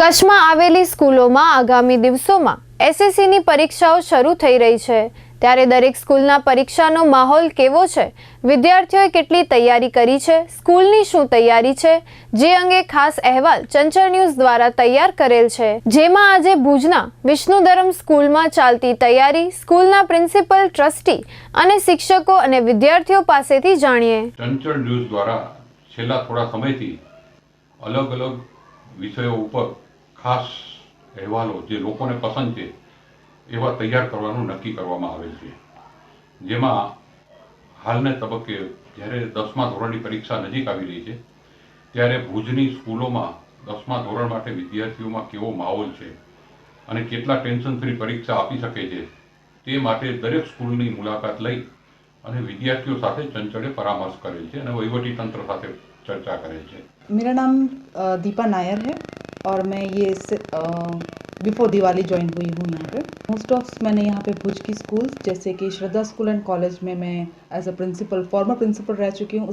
કચ્છમાં આવેલી સ્કૂલોમાં આગામી દિવસોમાં એસએસસીની પરીક્ષાઓ શરૂ થઈ રહી છે, ત્યારે દરેક સ્કૂલના પરીક્ષાનો માહોલ કેવો છે, વિદ્યાર્થીઓએ કેટલી તૈયારી કરી છે, સ્કૂલની શું તૈયારી છે, જે અંગે ખાસ અહેવાલ ચંચળ ન્યૂઝ દ્વારા તૈયાર કરેલ છે, જેમાં આજે ભુજના વિષ્ણુધરમ સ્કૂલમાં ચાલતી તૈયારી સ્કૂલના પ્રિન્સિપલ, ટ્રસ્ટી અને શિક્ષકો અને વિદ્યાર્થીઓ પાસેથી જાણીએ। ચંચળ ન્યૂઝ દ્વારા છેલ્લા થોડા સમયથી અલગ અલગ વિષયો ઉપર ખાસ અહેવાલો જે લોકોને પસંદ છે એવા તૈયાર કરવાનું નક્કી કરવામાં આવેલ છે, જેમાં હાલના તબક્કે જ્યારે 10મા ધોરણની પરીક્ષા નજીક આવી રહી છે ત્યારે ભુજની સ્કૂલોમાં 10મા ધોરણ માટે વિદ્યાર્થીઓમાં કેવો માહોલ છે અને કેટલા ટેન્શન ફ્રી પરીક્ષા આપી શકે છે તે માટે દરેક સ્કૂલની મુલાકાત લઈ અને વિદ્યાર્થીઓ સાથે ચંચળે પરામર્શ કરેલ છે અને વહીવટી તંત્ર સાથે चर्चा करें छे। मेरा नाम दीपा नायर है और मैं ये बिफोर दिवाली ज्वाइन हुई हूँ यहाँ पे। मोस्ट ऑफ मैंने यहाँ पे भुज की स्कूल जैसे कि श्रद्धा स्कूल एंड कॉलेज में मैं as a principal former principal रह चुकी हूँ।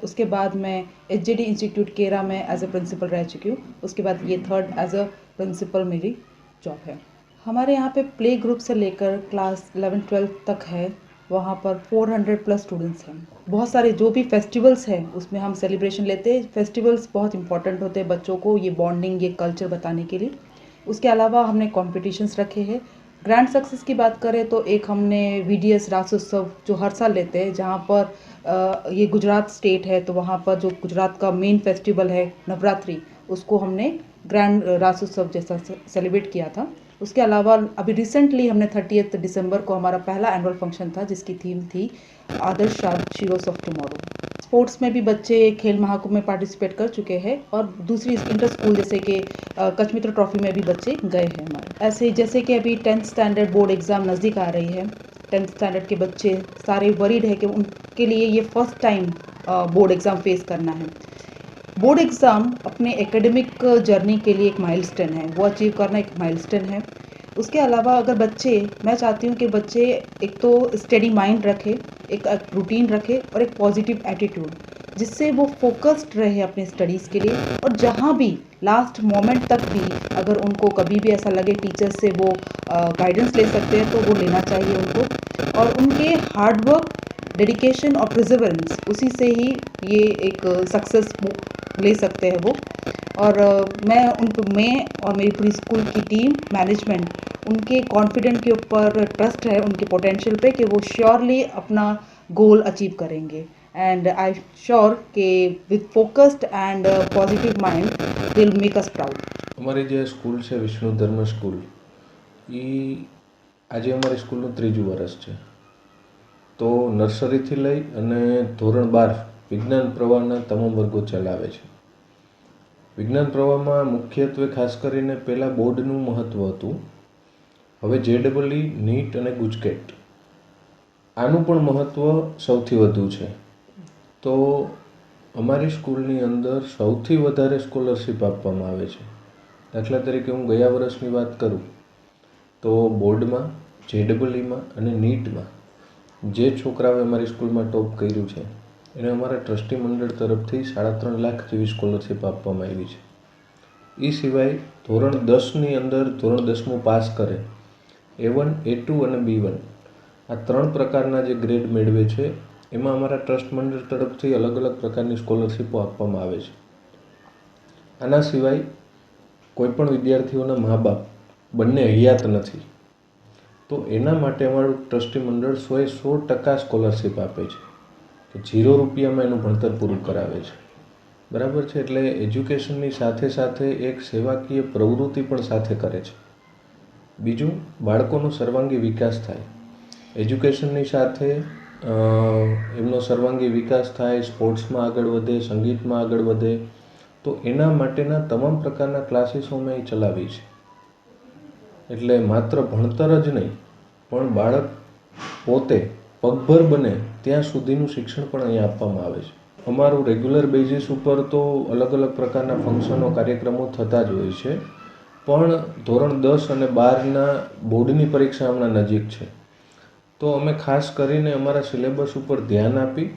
उसके बाद मैं HJD इंस्टीट्यूट केरा में एज अ प्रिंसिपल रह चुकी हूँ। उसके बाद ये थर्ड एज अ प्रिंसिपल मेरी जॉब है। हमारे यहाँ पे प्ले ग्रुप से लेकर क्लास 11-12 तक है, वहाँ पर 400+ स्टूडेंट्स हैं। बहुत सारे जो भी फेस्टिवल्स हैं उसमें हम सेलिब्रेशन लेते हैं। फेस्टिवल्स बहुत इंपॉर्टेंट होते हैं बच्चों को ये बॉन्डिंग, ये कल्चर बताने के लिए। उसके अलावा हमने कॉम्पिटिशन्स रखे हैं। ग्रैंड सक्सेस की बात करें तो एक हमने VDS रासोत्सव जो हर साल लेते हैं, जहाँ पर ये गुजरात स्टेट है तो वहाँ पर जो गुजरात का मेन फेस्टिवल है नवरात्रि, उसको हमने ग्रैंड रासोत्सव जैसा सेलिब्रेट किया था। उसके अलावा अभी रिसेंटली हमने 30 दिसंबर को हमारा पहला एनुअल फंक्शन था जिसकी थीम थी आदर्श शीरोज ऑफ टुमारो। स्पोर्ट्स में भी बच्चे खेल महाकुंभ में पार्टिसिपेट कर चुके हैं और दूसरी इंटर स्कूल जैसे कि कच्छ मित्र ट्रॉफी में भी बच्चे गए हैं हमारे। ऐसे जैसे कि अभी 10th स्टैंडर्ड बोर्ड एग्ज़ाम नज़दीक आ रही है, 10th स्टैंडर्ड के बच्चे सारे वरीड है कि उनके लिए ये first time board exam face करना है। बोर्ड एग्ज़ाम अपने एकेडमिक जर्नी के लिए एक माइलस्टोन है, वो अचीव करना एक माइलस्टोन है। उसके अलावा अगर बच्चे, मैं चाहती हूँ कि बच्चे एक तो स्टडी माइंड रखे, एक रूटीन रखे और एक पॉजिटिव एटीट्यूड, जिससे वो फोकस्ड रहे अपने स्टडीज़ के लिए। और जहाँ भी लास्ट मोमेंट तक भी अगर उनको कभी भी ऐसा लगे टीचर से वो गाइडेंस ले सकते हैं तो वो लेना चाहिए उनको। और उनके हार्डवर्क, डेडिकेशन और प्रिजर्वेंस, उसी से ही ये एक सक्सेस ले सकते हैं वो। और मैं और मेरी पूरी स्कूल की टीम, मैनेजमेंट, उनके कॉन्फिडेंट के ऊपर ट्रस्ट है उनके पोटेंशियल पे कि वो श्योरली अपना गोल अचीव करेंगे। एंड आई श्योर कि with focused and positive mind they will make us proud. અમારી જે સ્કૂલ છે વિષ્ણુ ધર્મ સ્કૂલ, એ આજે અમારી સ્કૂલનું 3જું વર્ષ છે। તો નર્સરીથી લઈ અને ધોરણ 12 વિજ્ઞાન પ્રવાહના તમામ વર્ગો ચલાવે છે। વિજ્ઞાન પ્રવાહમાં મુખ્યત્વે ખાસ કરીને પહેલાં બોર્ડનું મહત્ત્વ હતું, હવે JEE, નીટ અને ગુજકેટ આનું પણ મહત્ત્વ સૌથી વધુ છે। તો અમારી સ્કૂલની અંદર સૌથી વધારે સ્કોલરશિપ આપવામાં આવે છે। દાખલા તરીકે હું ગયા વર્ષની વાત કરું તો બોર્ડમાં, JEEમાં અને નીટમાં જે છોકરાઓએ અમારી સ્કૂલમાં ટોપ કર્યું છે એને અમારા ટ્રસ્ટી મંડળ તરફથી 3.5 લાખ જેવી સ્કોલરશિપ આપવામાં આવી છે। એ સિવાય ધોરણ 10ની અંદર ધોરણ 10મું પાસ કરે, A1, A2 અને B1 આ 3 પ્રકારના જે ગ્રેડ મેળવે છે એમાં અમારા ટ્રસ્ટ મંડળ તરફથી અલગ અલગ પ્રકારની સ્કોલરશિપો આપવામાં આવે છે। આના સિવાય કોઈપણ વિદ્યાર્થીઓના મા બાપ બંને હયાત નથી, તો એના માટે અમારું ટ્રસ્ટી મંડળ 100% સ્કોલરશિપ આપે છે કે 0 રૂપિયામાં એનું ભણતર પૂરું કરાવે છે, બરાબર છે। એટલે એજ્યુકેશનની સાથે સાથે એક સેવાકીય પ્રવૃત્તિ પણ સાથે કરે છે। બીજું, બાળકોનો સર્વાંગી વિકાસ થાય, એજ્યુકેશનની સાથે એમનો સર્વાંગી વિકાસ થાય, સ્પોર્ટ્સમાં આગળ વધે, સંગીતમાં આગળ વધે, તો એના માટેના તમામ પ્રકારના ક્લાસીસો મેં ચલાવી છે। એટલે માત્ર ભણતર જ નહીં પણ બાળક પોતે પગભર બને ત્યાં સુધીનું શિક્ષણ પણ અહીંયા આપવામાં આવે છે। અમારું રેગ્યુલર બેઝિસ ઉપર તો અલગ અલગ પ્રકારના ફંક્શનો, કાર્યક્રમો થતા જ હોય છે, પણ ધોરણ 10 અને 12ના બોર્ડની પરીક્ષા હમણાં નજીક છે, તો અમે ખાસ કરીને અમારા સિલેબસ ઉપર ધ્યાન આપી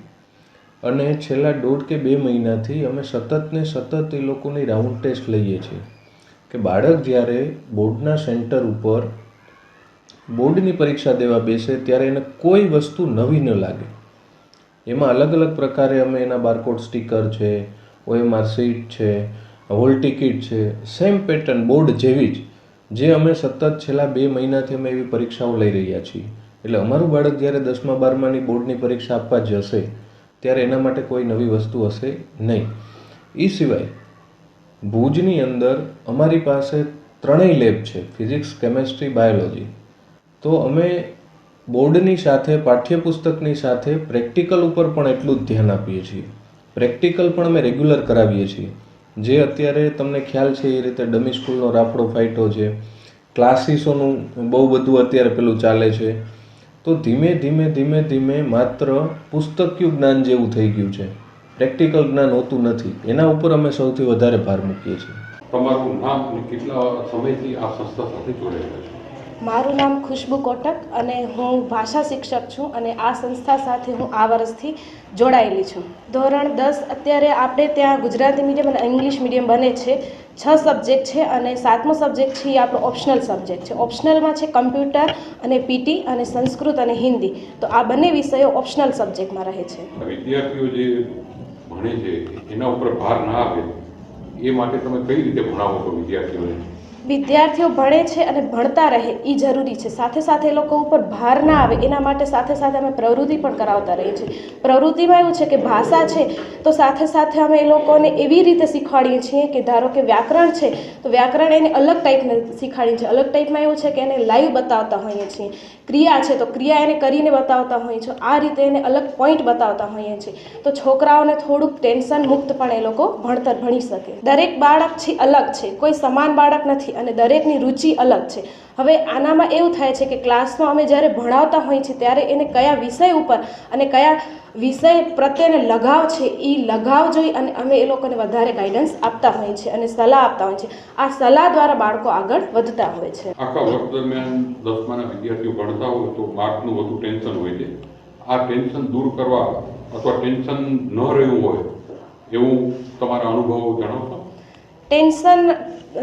અને છેલ્લા 1.5 કે 2 મહિનાથી અમે સતત એ લોકોની રાઉન્ડ ટેસ્ટ લઈએ છીએ કે બાળક જ્યારે બોર્ડના સેન્ટર ઉપર બોર્ડની પરીક્ષા દેવા બેસે ત્યારે એને કોઈ વસ્તુ નવી ન લાગે. એમાં અલગ અલગ પ્રકારે અમે એના બારકોડ સ્ટીકર છે, OMR સીટ છે, હોલ ટિકિટ છે, સેમ પેટર્ન બોર્ડ જેવી જ જે અમે સતત છેલ્લા 2 મહિનાથી અમે એવી પરીક્ષાઓ લઈ રહ્યા છીએ. એટલે અમારું બાળક જ્યારે 10મા 12માની બોર્ડની પરીક્ષા આપવા જશે ત્યારે એના માટે કોઈ નવી વસ્તુ હશે નહીં. એ સિવાય ભુજની અંદર અમારી પાસે 3 લેબ છે, ફિઝિક્સ, કેમેસ્ટ્રી, બાયોલોજી. તો અમે બોર્ડની સાથે પાઠ્યપુસ્તકની સાથે પ્રેક્ટિકલ ઉપર પણ એટલું જ ધ્યાન આપીએ છીએ. પ્રેક્ટિકલ પણ અમે રેગ્યુલર કરાવીએ છીએ. જે અત્યારે તમને ખ્યાલ છે એ રીતે ડમી સ્કૂલનો રાફડો ફાટ્યો છે, ક્લાસીસોનું બહુ બધું અત્યારે પેલું ચાલે છે. તો ધીમે ધીમે માત્ર પુસ્તકીય જ્ઞાન જેવું થઈ ગયું છે, પ્રેક્ટિકલ જ્ઞાન હોતું નથી. એના ઉપર અમે સૌથી વધારે ભાર મૂકીએ છીએ. તમારું નામ અને કેટલા સમયથી આ સંસ્થા સાથે જોડાયેલા છો? મારું નામ ખુશ્બુ કોટક અને હું ભાષા શિક્ષક છું અને આ સંસ્થા સાથે હું આ વર્ષથી જોડાયેલી છું. ધોરણ 10 અત્યારે આપણે ત્યાં ગુજરાતી મીડિયમ અને ઇંગ્લિશ મીડિયમ બને છે. 6 સબ્જેક્ટ છે અને 7મો સબ્જેક્ટ છે એ આપણો ઓપ્શનલ સબ્જેક્ટ છે. ઓપ્શનલમાં છે કમ્પ્યુટર અને PT અને સંસ્કૃત અને હિન્દી. તો આ બંને વિષયો ઓપ્શનલ સબ્જેક્ટમાં રહે છે. વિદ્યાર્થીઓ જે ભણે છે એના ઉપર ભાર ના આવે એ માટે તમે કઈ રીતે ભણાવો છો વિદ્યાર્થીઓને? વિદ્યાર્થીઓ ભણે છે અને ભણતા રહે એ જરૂરી છે. સાથે સાથે એ લોકો ઉપર ભાર ના આવે એના માટે સાથે સાથે અમે પ્રવૃત્તિ પણ કરાવતા રહીએ છીએ. પ્રવૃત્તિમાં એવું છે કે ભાષા છે તો સાથે સાથે અમે એ લોકોને એવી રીતે શીખવાડીએ છીએ કે ધારો કે વ્યાકરણ છે તો વ્યાકરણ એને અલગ ટાઈપને શીખવાડીએ છીએ. અલગ ટાઈપમાં એવું છે કે એને લાઈવ બતાવતા હોઈએ છીએ. ક્રિયા છે તો ક્રિયા એને કરીને બતાવતા હોઈએ છીએ. આ રીતે એને અલગ પોઈન્ટ બતાવતા હોઈએ છીએ તો છોકરાઓને થોડુંક ટેન્શન મુક્ત પણ એ લોકો ભણતર ભણી શકે. દરેક બાળક છે અલગ છે, કોઈ સમાન બાળક નથી અને દરેકની રુચિ અલગ છે. હવે આનામાં એવું થાય છે કે ક્લાસમાં અમે જ્યારે ભણાવતા હોઈએ છીએ ત્યારે એને કયા વિષય ઉપર અને કયા વિષય પ્રત્યેને લગાવ છે એ લગાવ જોઈ અને અમે એ લોકોને વધારે ગાઈડન્સ આપતા હોઈએ છીએ અને સલાહ આપતા હોઈએ છીએ. આ સલાહ દ્વારા બાળકો આગળ વધતા હોય છે. આખા વર્ષ દરમિયાન 10માના વિદ્યાર્થીઓ ભણતા હોય તો માર્કનું વધુ ટેન્શન હોય છે. આ ટેન્શન દૂર કરવા અથવા ટેન્શન ન રહ્યું હોય એવું તમારા અનુભવો જણાવશો? ટેન્શન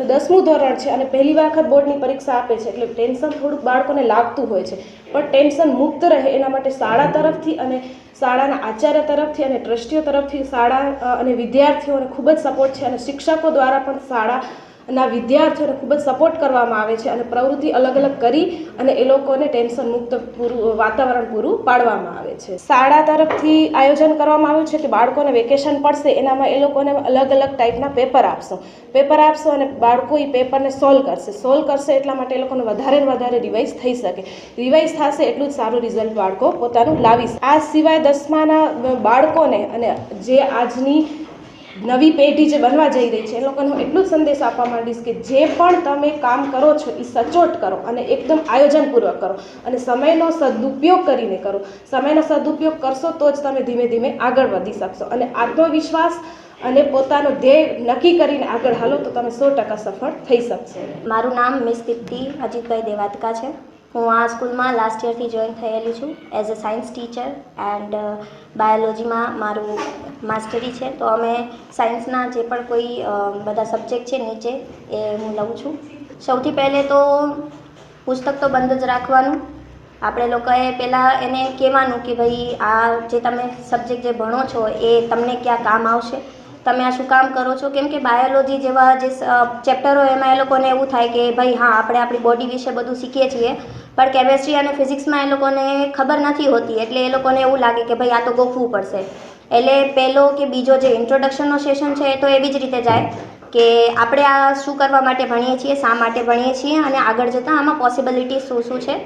10મું ધોરણ છે અને પહેલી વખત બોર્ડની પરીક્ષા આપે છે એટલે ટેન્શન થોડુંક બાળકોને લાગતું હોય છે. પણ ટેન્શન મુક્ત રહે એના માટે શાળા તરફથી અને શાળાના આચાર્ય તરફથી અને ટ્રસ્ટીઓ તરફથી શાળા અને વિદ્યાર્થીઓને ખૂબ જ સપોર્ટ છે અને શિક્ષકો દ્વારા પણ શાળાના વિદ્યાર્થીઓને ખૂબ જ સપોર્ટ કરવામાં આવે છે અને પ્રવૃત્તિ અલગ અલગ કરી અને એ લોકોને ટેન્શન મુક્ત વાતાવરણ પૂરું પાડવામાં આવે છે. શાળા તરફથી આયોજન કરવામાં આવ્યું છે કે બાળકોને વેકેશન પડશે એનામાં એ લોકોને અલગ અલગ ટાઈપના પેપર આપશો અને બાળકો એ પેપરને સોલ્વ કરશે એટલા માટે એ લોકોને વધારે ને વધારે રિવાઇઝ થઈ શકે. રિવાઇઝ થશે એટલું જ સારું રિઝલ્ટ બાળકો પોતાનું લાવી શકે. આ સિવાય 10માના બાળકોને અને જે આજની નવી પેઢી જે બનવા જઈ રહી છે એ લોકોને હું એટલું જ સંદેશ આપવા માંગીશ કે જે પણ તમે કામ કરો છો એ સચોટ કરો અને એકદમ આયોજનપૂર્વક કરો અને સમયનો સદુપયોગ કરીને કરો. સમયનો સદુપયોગ કરશો તો જ તમે ધીમે ધીમે આગળ વધી શકશો અને આત્મવિશ્વાસ અને પોતાનો ધ્યેય નક્કી કરીને આગળ હાલો તો તમે 100% સફળ થઈ શકશો. મારું નામ મિસ દીપ્તિ અજીતભાઈ દેવાતકા છે. હું આ સ્કૂલમાં લાસ્ટ યરથી જોઈન થયેલી છું as a science teacher and બાયોલોજીમાં મારું માસ્ટરી છે. તો અમે સાયન્સના જે પણ કોઈ બધા સબ્જેક્ટ છે નીચે એ હું લઉં છું. સૌથી પહેલે તો પુસ્તક તો બંધ જ રાખવાનું. આપણે લોકોએ પહેલાં એને કહેવાનું કે ભાઈ આ જે તમે સબ્જેક્ટ જે ભણો છો એ તમને ક્યાં કામ આવશે, તમે આ શું કામ કરો છો. કેમ કે બાયોલોજી જેવા જે ચેપ્ટરો એમાં એ લોકોને એવું થાય કે ભાઈ હા આપણે આપણી બોડી વિશે બધું શીખીએ છીએ પણ કેમેસ્ટ્રી અને ફિઝિક્સમાં એ લોકોને ખબર નથી હોતી એટલે એ લોકોને એવું લાગે કે ભાઈ આ તો ગોખવું પડશે. એટલે પહેલો કે બીજો જે ઇન્ટ્રોડક્શનનો સેશન છે એ તો એવી જ રીતે જાય કે આપણે આ શું કરવા માટે ભણીએ છીએ, શા માટે ભણીએ છીએ અને આગળ જતાં આમાં પોસિબિલિટી શું છે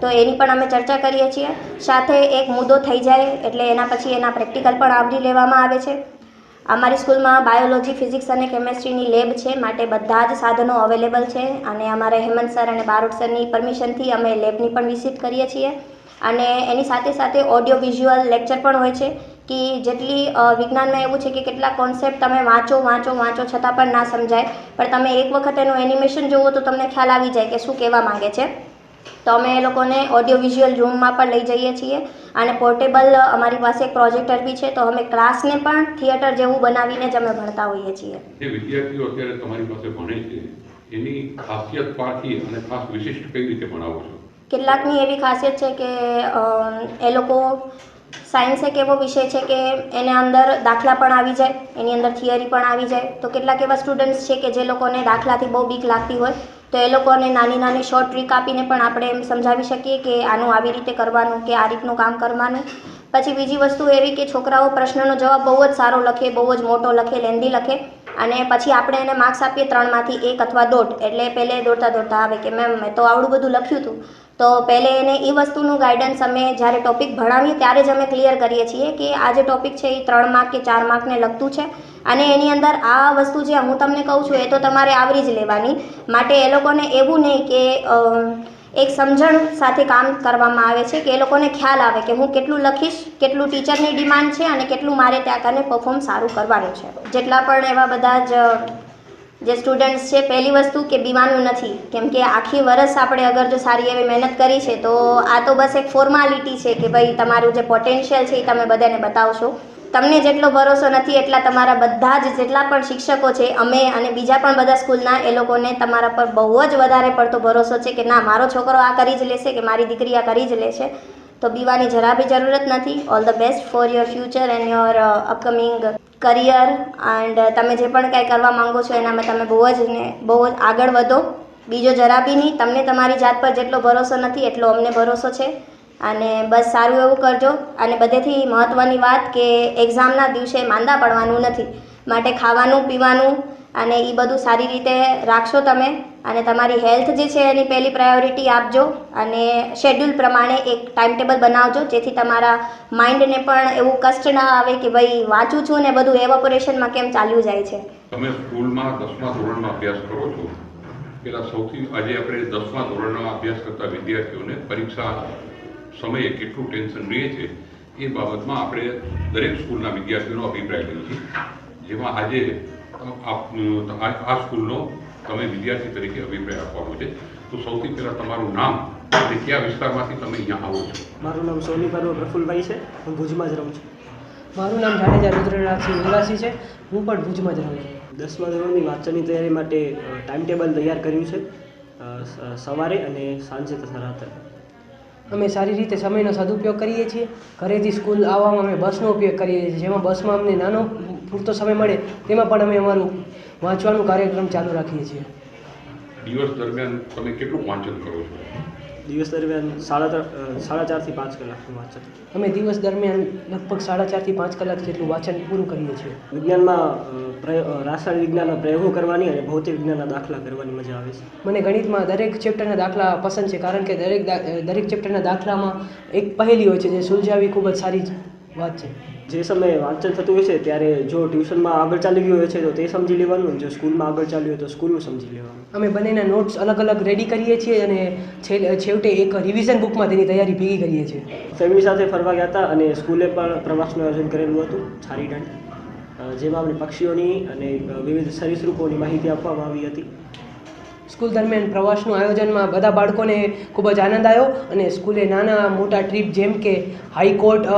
તો એની પણ અમે ચર્ચા કરીએ છીએ. સાથે એક મુદ્દો થઈ જાય એટલે એના પછી એના પ્રેક્ટિકલ પણ આવરી લેવામાં આવે છે. અમારી સ્કૂલમાં બાયોલોજી, ફિઝિક્સ અને કેમેસ્ટ્રીની લેબ છે માટે બધા જ સાધનો અવેલેબલ છે અને અમારે હેમંત સર અને બારોટ સરની પરમિશનથી અમે લેબની પણ વિઝિટ કરીએ છીએ અને એની સાથે સાથે ઓડિયો વિઝ્યુઅલ લેક્ચર પણ હોય છે કે જેટલી વિજ્ઞાનમાં એવું છે કે કેટલાક કોન્સેપ્ટ તમે વાંચો છતાં પણ ના સમજાય પણ તમે એક વખત એનું એનિમેશન જુઓ તો તમને ખ્યાલ આવી જાય કે શું કહેવા માંગે છે. તો અમે એ લોકોને ઓડિયો વિઝ્યુઅલ રૂમમાં પણ લઈ જઈએ છીએ અને પોર્ટેબલ અમારી પાસે એક પ્રોજેક્ટર બી છે તો અમે ક્લાસને પણ થિયેટર જેવું બનાવીને જ અમે ભણતા હોઈએ છીએ. જે વિદ્યાર્થીઓ અત્યારે તમારી પાસે ભણે છે એની ખાસિયત પારખી અને ખાસ વિશિષ્ટ કઈ રીતે ભણાવો છો? કેટલાકની એવી ખાસિયત છે કે એ લોકો સાયન્સ એક એવો વિષય છે કે એને અંદર દાખલા પણ આવી જાય, એની અંદર થિયરી પણ આવી જાય. તો કેટલાક એવા સ્ટુડન્ટ્સ છે કે જે લોકોને દાખલાથી બહુ બીક લાગતી હોય તો એ લોકોને નાની નાની શોર્ટ ટ્રીક આપીને પણ આપણે એમ સમજાવી શકીએ કે આનું આવી રીતે કરવાનું કે આ રીતનું કામ કરવાનું. પછી બીજી વસ્તુ એવી કે છોકરાઓ પ્રશ્નનો જવાબ બહુ જ સારો લખે, બહુ જ મોટો લખે, લેન્ધી લખે અને પછી આપણે એને માર્ક્સ આપીએ 3માંથી 1 અથવા દોઢ. એટલે પહેલે દોડતા દોડતા આવે કે મેમ મેં તો આવડું બધું લખ્યું હતું. તો પહેલે એને એ વસ્તુનું ગાઈડન્સ અમે જ્યારે ટૉપિક ભણાવીએ ત્યારે જ અમે ક્લિયર કરીએ છીએ કે આ જે ટૉપિક છે એ 3 માર્ક કે 4 માર્કને લગતું છે અને એની અંદર આ વસ્તુ જે હું તમને કહું છું એ તો તમારે આવરી જ લેવાની. માટે એ લોકોને એવું નહીં કે એક સમજણ સાથે કામ કરવામાં આવે છે કે એ લોકોને ખ્યાલ આવે કે હું કેટલું લખીશ, કેટલું ટીચરની ડિમાન્ડ છે અને કેટલું મારે ત્યાં કને પરફોર્મ સારું કરવાનું છે. જેટલા પણ એવા બધા જ જે સ્ટુડન્ટ્સ છે, પહેલી વસ્તુ કે બીવાનું નથી, કેમ કે આખી વરસ આપણે અગર જો સારી એવી મહેનત કરી છે તો આ તો બસ એક ફોર્માલિટી છે કે ભાઈ તમારું જે પોટેન્શિયલ છે એ તમે બધાને બતાવશો. તમને જેટલો ભરોસો નથી એટલા તમારા બધા જ જેટલા પણ શિક્ષકો છે, અમે અને બીજા પણ બધા સ્કૂલના, એ લોકોને તમારા પર બહુ જ વધારે પડતો ભરોસો છે કે ના મારો છોકરો આ કરી જ લેશે કે મારી દીકરી આ કરી જ લેશે. તો બીવાની જરા બી જરૂરત નથી. All the best for your future and your upcoming career and તમે જે પણ કાંઈ કરવા માંગો છો એનામાં તમે બહુ જ આગળ વધો. બીજો જરા બી નહીં. તમને તમારી જાત પર જેટલો ભરોસો નથી એટલો અમને ભરોસો છે અને બસ સારું એવું કરજો. અને બધેથી મહત્ત્વની વાત કે એક્ઝામના દિવસે માંદા પડવાનું નથી. માટે ખાવાનું પીવાનું અને એ બધું સારી રીતે રાખશો તમે અને તમારી હેલ્થ જે છે એની પહેલી પ્રાયોરિટી આપજો અને શેડ્યુલ પ્રમાણે એક ટાઈમ ટેબલ બનાવજો જેથી તમારા માઇન્ડને પણ એવું કષ્ટ ના આવે કે ભાઈ વાંચું છું ને બધું એવોપોરેશનમાં કેમ ચાલ્યું જાય છે. તમે સ્કૂલમાં 10મા ધોરણમાં અભ્યાસ કરો છો, પેલા સૌથી આજે આપણે 10મા ધોરણમાં અભ્યાસ કરતા વિદ્યાર્થીઓને પરીક્ષા સમયે કેટલું ટેન્શન રહે છે એ બાબતમાં આપણે દરેક સ્કૂલના વિદ્યાર્થીઓનો અભિપ્રાય લઈએ છીએ. જેમાં આજે આ સ્કૂલનો તમે વિદ્યાર્થી તરીકે અભિપ્રાય આપવાનો છે. તો સૌથી પહેલાં તમારું નામ અને કયા વિસ્તારમાંથી તમે અહીંયા આવો છો? મારું નામ સોની પરવો પ્રફુલભાઈ છે. હું ભુજમાં જ રહું છું. મારું નામ જાડેજા રુદ્રરાજસિંહ નિવાસી છે. હું પણ ભુજમાં જ રહું છું. 10મા ધોરણની વાંચનની તૈયારી માટે ટાઈમ ટેબલ તૈયાર કર્યું છે, સવારે અને સાંજે તથા રાત્રે. અમે સારી રીતે સમયનો સદુપયોગ કરીએ છીએ. ઘરેથી સ્કૂલ આવવામાં અમે બસનો ઉપયોગ કરીએ છીએ, જેમાં બસમાં અમને નાનો પૂરતો સમય મળે તેમાં પણ અમે અમારું વાંચવાનું કાર્યક્રમ ચાલુ રાખીએ છીએ. દિવસ દરમિયાન તમે કેટલું વાંચન કરો છો? દિવસ દરમિયાન 4.5 થી 5 કલાકનું વાંચન. અમે દિવસ દરમિયાન લગભગ 4.5 થી 5 કલાક જેટલું વાંચન પૂરું કરીએ છીએ. વિજ્ઞાનમાં રાસાયણિક વિજ્ઞાનના પ્રયોગો કરવાની અને ભૌતિક વિજ્ઞાનના દાખલા કરવાની મજા આવે છે. મને ગણિતમાં દરેક ચેપ્ટરના દાખલા પસંદ છે, કારણ કે દરેક ચેપ્ટરના દાખલામાં એક પહેલી હોય છે જે સુલઝાવી ખૂબ જ સારી વાત છે. જે સમયે વાંચન થતું હોય છે ત્યારે જો ટ્યુશનમાં આગળ ચાલી ગયું હોય છે તો તે સમજી લેવાનું, જો સ્કૂલમાં આગળ ચાલ્યું હોય તો સ્કૂલનું સમજી લેવાનું. અમે બંનેના નોટ્સ અલગ અલગ રેડી કરીએ છીએ અને છેવટે એક રિવિઝન બુકમાં તેની તૈયારી ભેગી કરીએ છીએ. ફેમિલી સાથે ફરવા ગયા હતા અને સ્કૂલે પણ પ્રવાસનું આયોજન કરેલું હતું છારીડાંડ, જેમાં અમને પક્ષીઓની અને વિવિધ સરીસૃપોની માહિતી આપવામાં આવી હતી. સ્કૂલ દરમિયાન પ્રવાસનું આયોજનમાં બધા બાળકોને ખૂબ જ આનંદ આવ્યો અને સ્કૂલે નાના મોટા ટ્રીપ જેમ કે હાઈકોર્ટ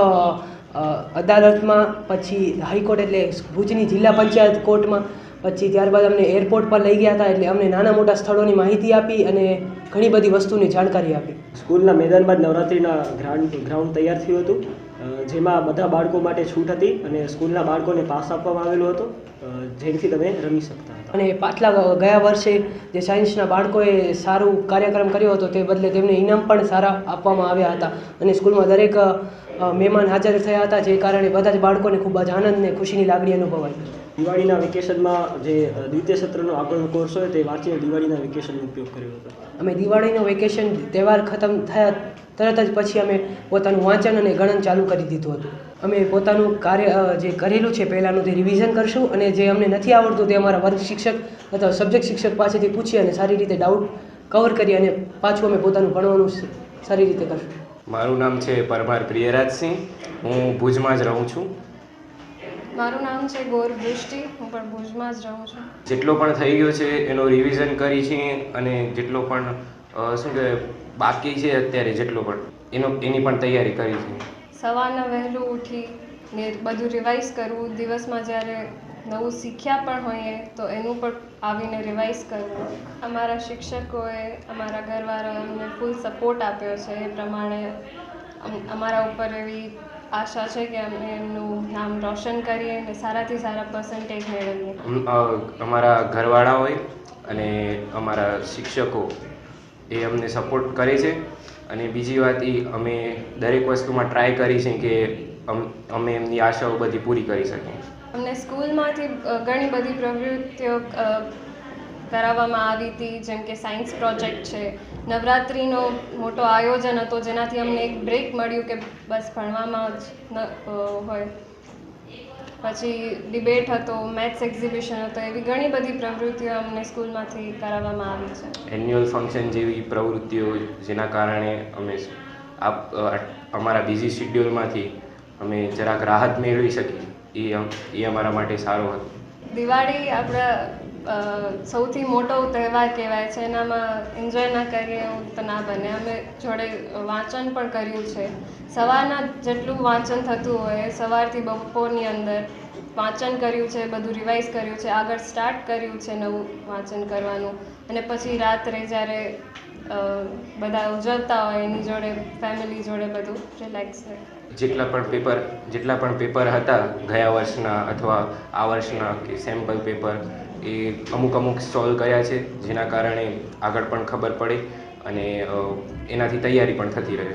અદાલતમાં, પછી હાઈકોર્ટ એટલે ભુજની જિલ્લા પંચાયત કોર્ટમાં, પછી ત્યારબાદ અમને એરપોર્ટ પર લઈ ગયા હતા. એટલે અમને નાના મોટા સ્થળોની માહિતી આપી અને ઘણી બધી વસ્તુની જાણકારી આપી. સ્કૂલના મેદાનમાં જ નવરાત્રિના ગ્રાઉન્ડ તૈયાર થયું હતું, જેમાં બધા બાળકો માટે છૂટ હતી અને સ્કૂલના બાળકોને પાસ આપવામાં આવેલો હતો, જેથી તમે રમી શકતા હતા. અને ગયા વર્ષે જે સાયન્સના બાળકોએ સારું કાર્યક્રમ કર્યો હતો તે બદલે તેમને ઇનામ પણ સારા આપવામાં આવ્યા હતા અને સ્કૂલમાં દરેક મહેમાન હાજર થયા હતા, જે કારણે બધા જ બાળકોને ખૂબ જ આનંદ અને ખુશીની લાગણી અનુભવાઈ. દિવાળીના વેકેશનમાં જે દ્વિતીય સત્રનો આગળનો કોર્સ હોય તે વાંચીને દિવાળીના વેકેશનનો ઉપયોગ કર્યો હતો. અમે દિવાળીનો વેકેશન તહેવાર ખતમ થયા તરત જ પછી અમે પોતાનું વાંચન અને ગણન ચાલુ કરી દીધું હતું. અમે પોતાનું કાર્ય જે કરેલું છે પહેલાંનું તે રિવિઝન કરશું અને જે અમને નથી આવડતું તે અમારા વર્ગ શિક્ષક અથવા સબ્જેક્ટ શિક્ષક પાસેથી પૂછી અને સારી રીતે ડાઉટ કવર કરી અને પાછું અમે પોતાનું ભણવાનું સારી રીતે કરશું. મારું નામ છે પરમાર પ્રિયરાજસિંહ. હું ભુજમાં જ રહું છું. મારું નામ છે ગોર વૃષ્ટિ. હું પણ ભુજમાં જ રહું છું. જેટલો પણ થઈ ગયો છે એનો રિવિઝન કરી છે અને જેટલો પણ શું કે બાકી છે અત્યારે જેટલો પણ એની પણ તૈયારી કરી છે. સવારના વહેલું ઉઠી ને બધું રિવાઇઝ કરવું, દિવસમાં જ્યારે નવું શીખ્યા પણ હોઈએ તો એનું પણ આવીને રિવાઇઝ કરવું. અમારા શિક્ષકોએ, અમારા ઘરવાળાએ અમને ફૂલ સપોર્ટ આપ્યો છે. એ પ્રમાણે અમારા ઉપર એવી આશા છે કે અમે એમનું નામ રોશન કરીએ અને સારાથી સારા પર્સન્ટેજ મેળવીએ. અમારા ઘરવાળાઓએ અને અમારા શિક્ષકો એ અમને સપોર્ટ કરે છે. અને બીજી વાત એ અમે દરેક વસ્તુમાં ટ્રાય કરી છે કે અમે એમની આશાઓ બધી પૂરી કરી શકીએ. અમને સ્કૂલમાંથી ઘણી બધી પ્રવૃત્તિઓ કરાવવામાં આવી હતી, જેમ કે સાયન્સ પ્રોજેક્ટ છે, નવરાત્રિનો મોટો આયોજન હતો જેનાથી અમને એક બ્રેક મળ્યું કે બસ ભણવામાં જ ન હોય. પછી ડિબેટ હતો, મેથ્સ એક્ઝિબિશન હતો, એવી ઘણી બધી પ્રવૃત્તિઓ અમને સ્કૂલમાંથી કરાવવામાં આવી છે. એન્યુઅલ ફંક્શન જેવી પ્રવૃત્તિઓ જેના કારણે અમે અમારા બિઝી શિડ્યુલમાંથી અમે જરાક રાહત મેળવી શકીએ એ અમારા માટે સારો હતો. દિવાળી આપણા સૌથી મોટો તહેવાર કહેવાય છે. એનામાં એન્જોય ના કરીએ એવું તો ના બને. અમે જોડે વાંચન પણ કર્યું છે. સવારના જેટલું વાંચન થતું હોય સવારથી બપોરની અંદર વાંચન કર્યું છે, બધું રિવાઇઝ કર્યું છે, આગળ સ્ટાર્ટ કર્યું છે નવું વાંચન કરવાનું. અને પછી રાત્રે જ્યારે બધા ઉજવતા હોય એની જોડે ફેમિલી જોડે બધું રિલેક્સ થાય. જેટલા પણ પેપર હતા ગયા વર્ષના અથવા આ વર્ષના કે સેમ્પલ પેપર એ અમુક સોલ્વ કર્યા છે, જેના કારણે આગળ પણ ખબર પડે અને એનાથી તૈયારી પણ થતી રહે.